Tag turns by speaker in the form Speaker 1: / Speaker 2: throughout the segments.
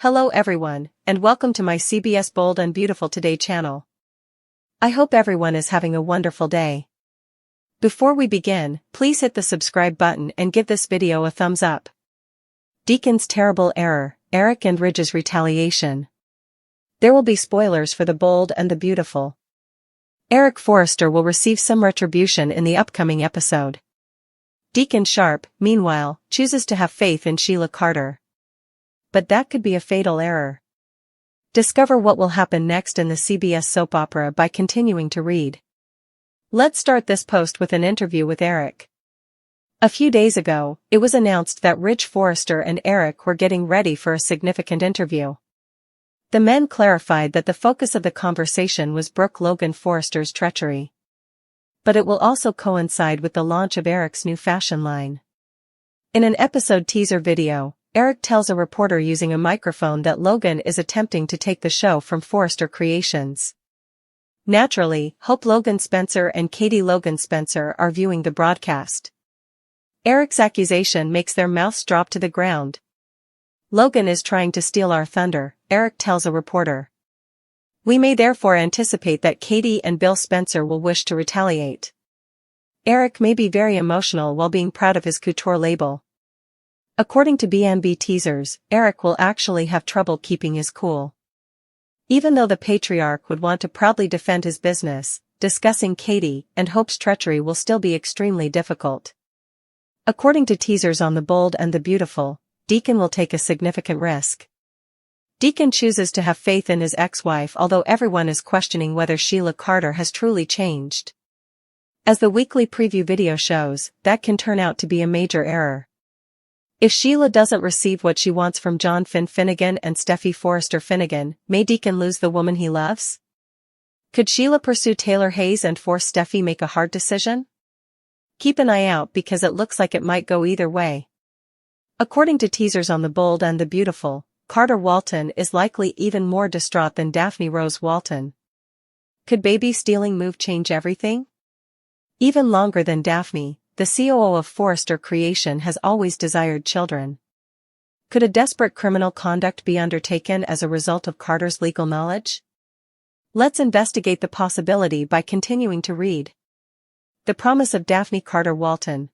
Speaker 1: Hello everyone, and welcome to my CBS Bold and Beautiful Today channel. I hope everyone is having a wonderful day. Before we begin, please hit the subscribe button and give this video a thumbs up. Deacon's terrible error, Eric and Ridge's retaliation. There will be spoilers for the bold and the beautiful. Eric Forrester will receive some retribution in the upcoming episode. Deacon Sharp, meanwhile, chooses to have faith in Sheila Carter. But that could be a fatal error. Discover what will happen next in the CBS soap opera by continuing to read. Let's start this post with an interview with Eric. A few days ago, it was announced that Ridge Forrester and Eric were getting ready for a significant interview. The men clarified that the focus of the conversation was Brooke Logan Forrester's treachery. But it will also coincide with the launch of Eric's new fashion line. In an episode teaser video, Eric tells a reporter using a microphone that Logan is attempting to take the show from Forrester Creations. Naturally, Hope Logan Spencer and Katie Logan Spencer are viewing the broadcast. Eric's accusation makes their mouths drop to the ground. Logan is trying to steal our thunder, Eric tells a reporter. We may therefore anticipate that Katie and Bill Spencer will wish to retaliate. Eric may be very emotional while being proud of his couture label. According to B&B teasers, Eric will actually have trouble keeping his cool. Even though the patriarch would want to proudly defend his business, discussing Katie and Hope's treachery will still be extremely difficult. According to teasers on The Bold and the Beautiful, Deacon will take a significant risk. Deacon chooses to have faith in his ex-wife, although everyone is questioning whether Sheila Carter has truly changed. As the weekly preview video shows, that can turn out to be a major error. If Sheila doesn't receive what she wants from John Finnegan and Steffi Forrester Finnegan, may Deacon lose the woman he loves? Could Sheila pursue Taylor Hayes and force Steffi make a hard decision? Keep an eye out because it looks like it might go either way. According to teasers on The Bold and the Beautiful, Carter Walton is likely even more distraught than Daphne Rose Walton. Could baby stealing move change everything? Even longer than Daphne, the COO of Forrester Creation has always desired children. Could a desperate criminal conduct be undertaken as a result of Carter's legal knowledge? Let's investigate the possibility by continuing to read. The promise of Daphne Carter Walton.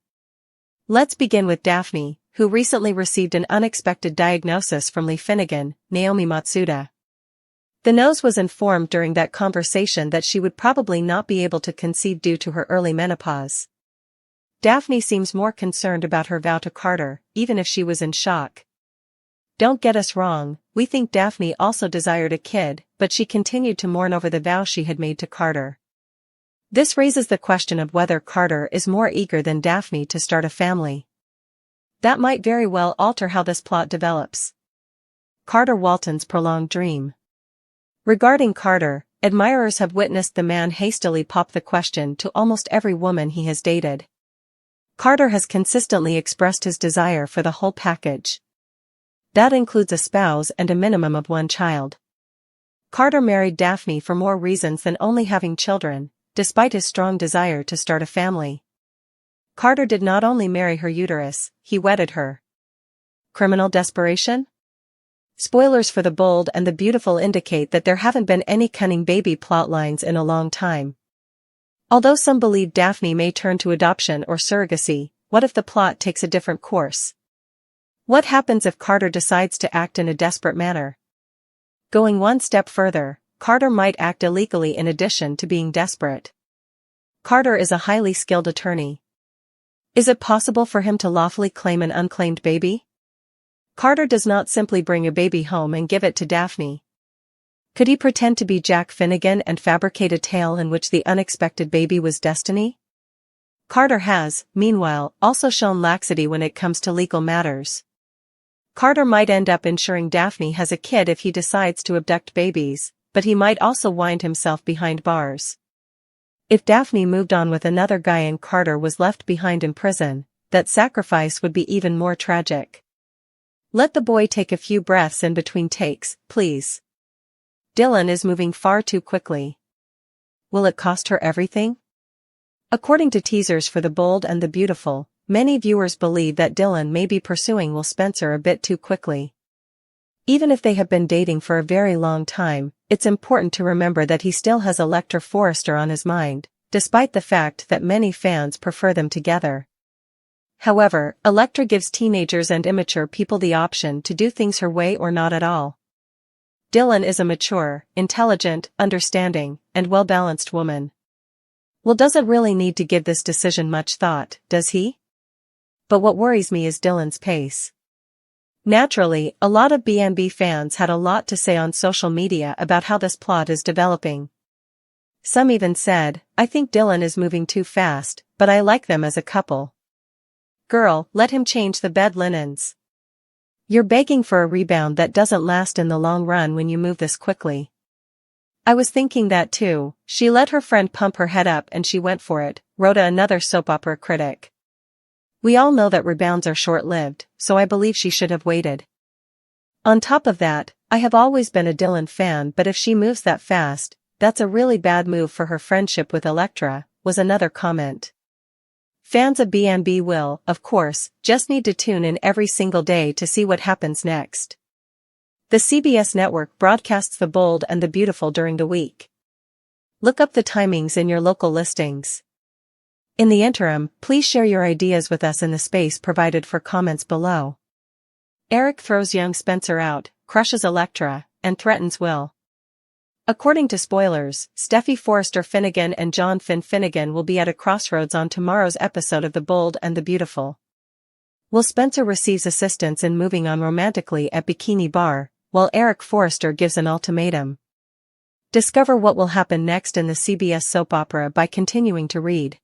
Speaker 1: Let's begin with Daphne, who recently received an unexpected diagnosis from Lee Finnegan, Naomi Matsuda. The nose was informed during that conversation that she would probably not be able to conceive due to her early menopause. Daphne seems more concerned about her vow to Carter, even if she was in shock. Don't get us wrong, we think Daphne also desired a kid, but she continued to mourn over the vow she had made to Carter. This raises the question of whether Carter is more eager than Daphne to start a family. That might very well alter how this plot develops. Carter Walton's prolonged dream. Regarding Carter, admirers have witnessed the man hastily pop the question to almost every woman he has dated. Carter has consistently expressed his desire for the whole package. That includes a spouse and a minimum of one child. Carter married Daphne for more reasons than only having children, despite his strong desire to start a family. Carter did not only marry her uterus, he wedded her. Criminal desperation? Spoilers for The Bold and the Beautiful indicate that there haven't been any cunning baby plotlines in a long time. Although some believe Daphne may turn to adoption or surrogacy, what if the plot takes a different course? What happens if Carter decides to act in a desperate manner? Going one step further, Carter might act illegally in addition to being desperate. Carter is a highly skilled attorney. Is it possible for him to lawfully claim an unclaimed baby? Carter does not simply bring a baby home and give it to Daphne. Could he pretend to be Jack Finnegan and fabricate a tale in which the unexpected baby was destiny? Carter has, meanwhile, also shown laxity when it comes to legal matters. Carter might end up ensuring Daphne has a kid if he decides to abduct babies, but he might also wind himself behind bars. If Daphne moved on with another guy and Carter was left behind in prison, that sacrifice would be even more tragic. Let the boy take a few breaths in between takes, please. Dylan is moving far too quickly. Will it cost her everything? According to teasers for The Bold and the Beautiful, many viewers believe that Dylan may be pursuing Will Spencer a bit too quickly. Even if they have been dating for a very long time, it's important to remember that he still has Electra Forrester on his mind, despite the fact that many fans prefer them together. However, Electra gives teenagers and immature people the option to do things her way or not at all. Dylan is a mature, intelligent, understanding, and well-balanced woman. Will doesn't really need to give this decision much thought, does he? But what worries me is Dylan's pace. Naturally, a lot of B&B fans had a lot to say on social media about how this plot is developing. Some even said, "I think Dylan is moving too fast, but I like them as a couple. Girl, let him change the bed linens. You're begging for a rebound that doesn't last in the long run when you move this quickly." "I was thinking that too, she let her friend pump her head up and she went for it," wrote another soap opera critic. "We all know that rebounds are short-lived, so I believe she should have waited. On top of that, I have always been a Dylan fan, but if she moves that fast, that's a really bad move for her friendship with Electra," was another comment. Fans of B&B will, of course, just need to tune in every single day to see what happens next. The CBS network broadcasts The Bold and the Beautiful during the week. Look up the timings in your local listings. In the interim, please share your ideas with us in the space provided for comments below. Eric throws young Spencer out, crushes Electra, and threatens Will. According to Spoilers, Steffi Forrester Finnegan and John Finn Finnegan will be at a crossroads on tomorrow's episode of The Bold and the Beautiful. Will Spencer receives assistance in moving on romantically at Bikini Bar, while Eric Forrester gives an ultimatum. Discover what will happen next in the CBS soap opera by continuing to read.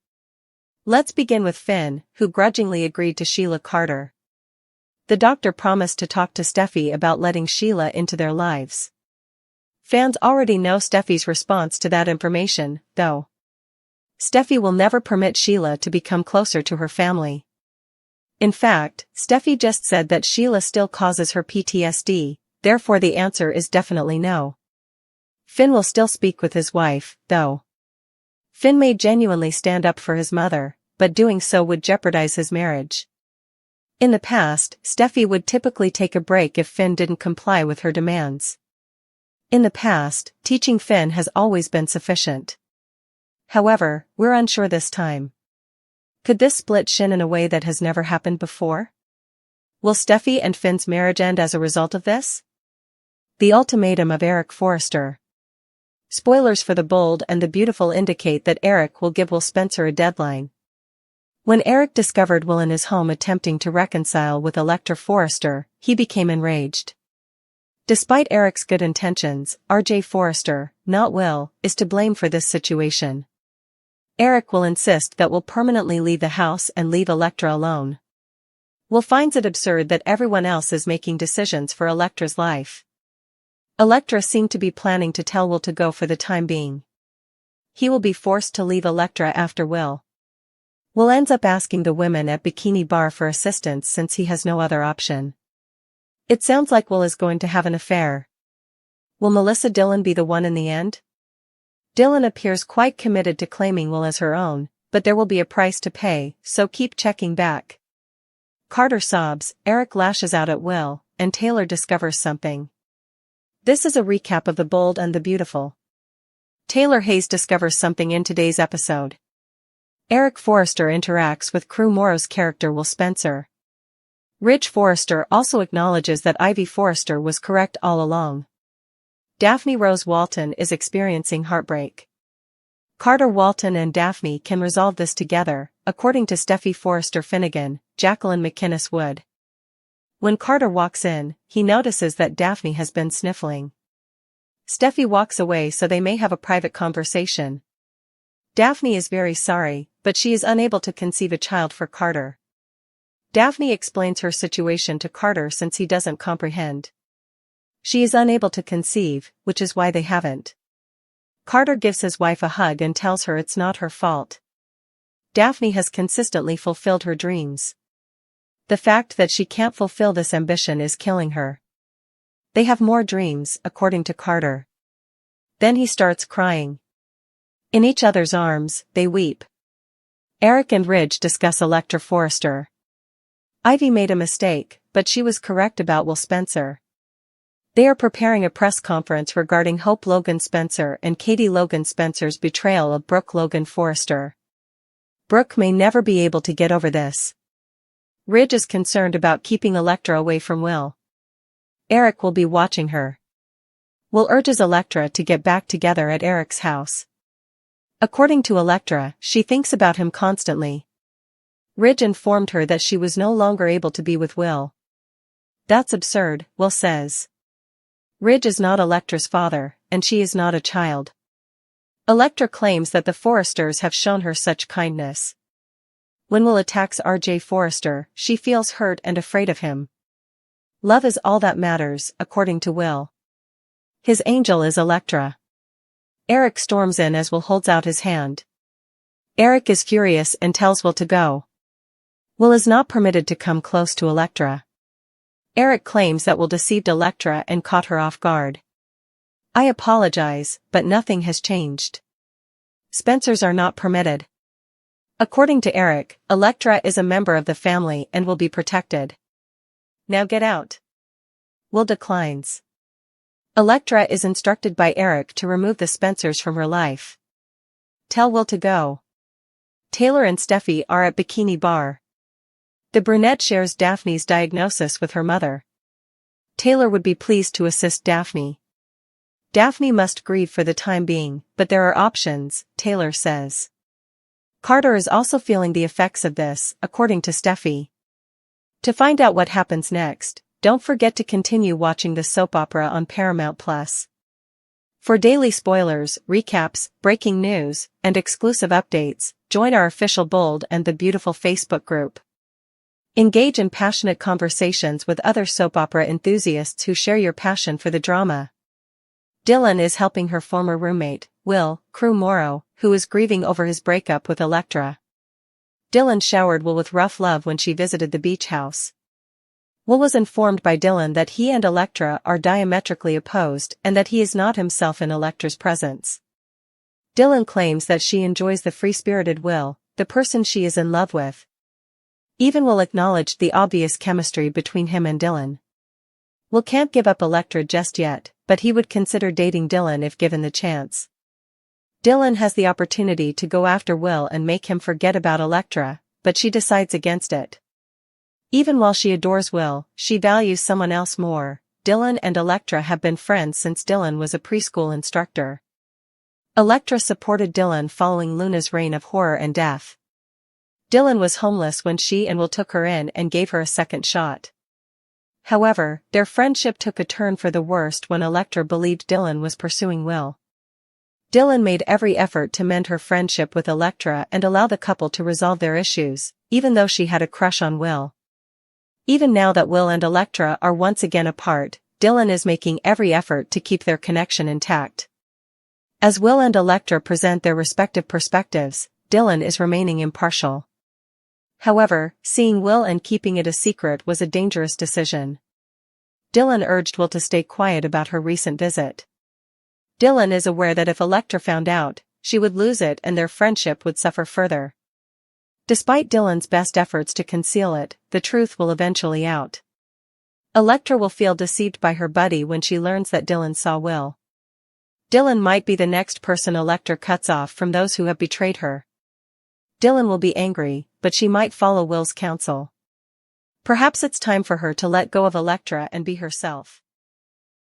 Speaker 1: Let's begin with Finn, who grudgingly agreed to Sheila Carter. The doctor promised to talk to Steffi about letting Sheila into their lives. Fans already know Steffi's response to that information, though. Steffi will never permit Sheila to become closer to her family. In fact, Steffi just said that Sheila still causes her PTSD, therefore the answer is definitely no. Finn will still speak with his wife, though. Finn may genuinely stand up for his mother, but doing so would jeopardize his marriage. In the past, Steffi would typically take a break if Finn didn't comply with her demands. In the past, teaching Finn has always been sufficient. However, we're unsure this time. Could this split Shin in a way that has never happened before? Will Steffi and Finn's marriage end as a result of this? The ultimatum of Eric Forrester. Spoilers for The Bold and the Beautiful indicate that Eric will give Will Spencer a deadline. When Eric discovered Will in his home attempting to reconcile with Electra Forrester, he became enraged. Despite Eric's good intentions, RJ Forrester, not Will, is to blame for this situation. Eric will insist that Will permanently leave the house and leave Electra alone. Will finds it absurd that everyone else is making decisions for Electra's life. Electra seemed to be planning to tell Will to go for the time being. He will be forced to leave Electra after Will. Will ends up asking the women at Bikini Bar for assistance since he has no other option. It sounds like Will is going to have an affair. Will Melissa Dillon be the one in the end? Dillon appears quite committed to claiming Will as her own, but there will be a price to pay, so keep checking back. Carter sobs, Eric lashes out at Will, and Taylor discovers something. This is a recap of The Bold and the Beautiful. Taylor Hayes discovers something in today's episode. Eric Forrester interacts with Crew Morrow's character Will Spencer. Ridge Forrester also acknowledges that Ivy Forrester was correct all along. Daphne Rose Walton is experiencing heartbreak. Carter Walton and Daphne can resolve this together, according to Steffi Forrester Finnegan, Jacqueline McInnes Wood. When Carter walks in, he notices that Daphne has been sniffling. Steffi walks away so they may have a private conversation. Daphne is very sorry, but she is unable to conceive a child for Carter. Daphne explains her situation to Carter since he doesn't comprehend. She is unable to conceive, which is why they haven't. Carter gives his wife a hug and tells her it's not her fault. Daphne has consistently fulfilled her dreams. The fact that she can't fulfill this ambition is killing her. They have more dreams, according to Carter. Then he starts crying. In each other's arms, they weep. Eric and Ridge discuss Electra Forrester. Ivy made a mistake, but she was correct about Will Spencer. They are preparing a press conference regarding Hope Logan Spencer and Katie Logan Spencer's betrayal of Brooke Logan Forrester. Brooke may never be able to get over this. Ridge is concerned about keeping Elektra away from Will. Eric will be watching her. Will urges Elektra to get back together at Eric's house. According to Elektra, she thinks about him constantly. Ridge informed her that she was no longer able to be with Will. That's absurd, Will says. Ridge is not Elektra's father, and she is not a child. Elektra claims that the Forresters have shown her such kindness. When Will attacks R.J. Forrester, she feels hurt and afraid of him. Love is all that matters, according to Will. His angel is Elektra. Eric storms in as Will holds out his hand. Eric is furious and tells Will to go. Will is not permitted to come close to Elektra. Eric claims that Will deceived Elektra and caught her off guard. I apologize, but nothing has changed. Spencers are not permitted. According to Eric, Elektra is a member of the family and will be protected. Now get out. Will declines. Elektra is instructed by Eric to remove the Spencers from her life. Tell Will to go. Taylor and Steffi are at Bikini Bar. The brunette shares Daphne's diagnosis with her mother. Taylor would be pleased to assist Daphne. Daphne must grieve for the time being, but there are options, Taylor says. Carter is also feeling the effects of this, according to Steffi. To find out what happens next, don't forget to continue watching the soap opera on Paramount+. For daily spoilers, recaps, breaking news, and exclusive updates, join our official Bold and the Beautiful Facebook group. Engage in passionate conversations with other soap opera enthusiasts who share your passion for the drama. Dylan is helping her former roommate, Will, Crew Morrow, who is grieving over his breakup with Elektra. Dylan showered Will with rough love when she visited the beach house. Will was informed by Dylan that he and Elektra are diametrically opposed and that he is not himself in Elektra's presence. Dylan claims that she enjoys the free-spirited Will, the person she is in love with. Even Will acknowledged the obvious chemistry between him and Dylan. Will can't give up Elektra just yet, but he would consider dating Dylan if given the chance. Dylan has the opportunity to go after Will and make him forget about Elektra, but she decides against it. Even while she adores Will, she values someone else more. Dylan and Elektra have been friends since Dylan was a preschool instructor. Elektra supported Dylan following Luna's reign of horror and death. Dylan was homeless when she and Will took her in and gave her a second shot. However, their friendship took a turn for the worst when Elektra believed Dylan was pursuing Will. Dylan made every effort to mend her friendship with Elektra and allow the couple to resolve their issues, even though she had a crush on Will. Even now that Will and Elektra are once again apart, Dylan is making every effort to keep their connection intact. As Will and Elektra present their respective perspectives, Dylan is remaining impartial. However, seeing Will and keeping it a secret was a dangerous decision. Dylan urged Will to stay quiet about her recent visit. Dylan is aware that if Elektra found out, she would lose it and their friendship would suffer further. Despite Dylan's best efforts to conceal it, the truth will eventually out. Elektra will feel deceived by her buddy when she learns that Dylan saw Will. Dylan might be the next person Elektra cuts off from those who have betrayed her. Dylan will be angry, but she might follow Will's counsel. Perhaps it's time for her to let go of Elektra and be herself.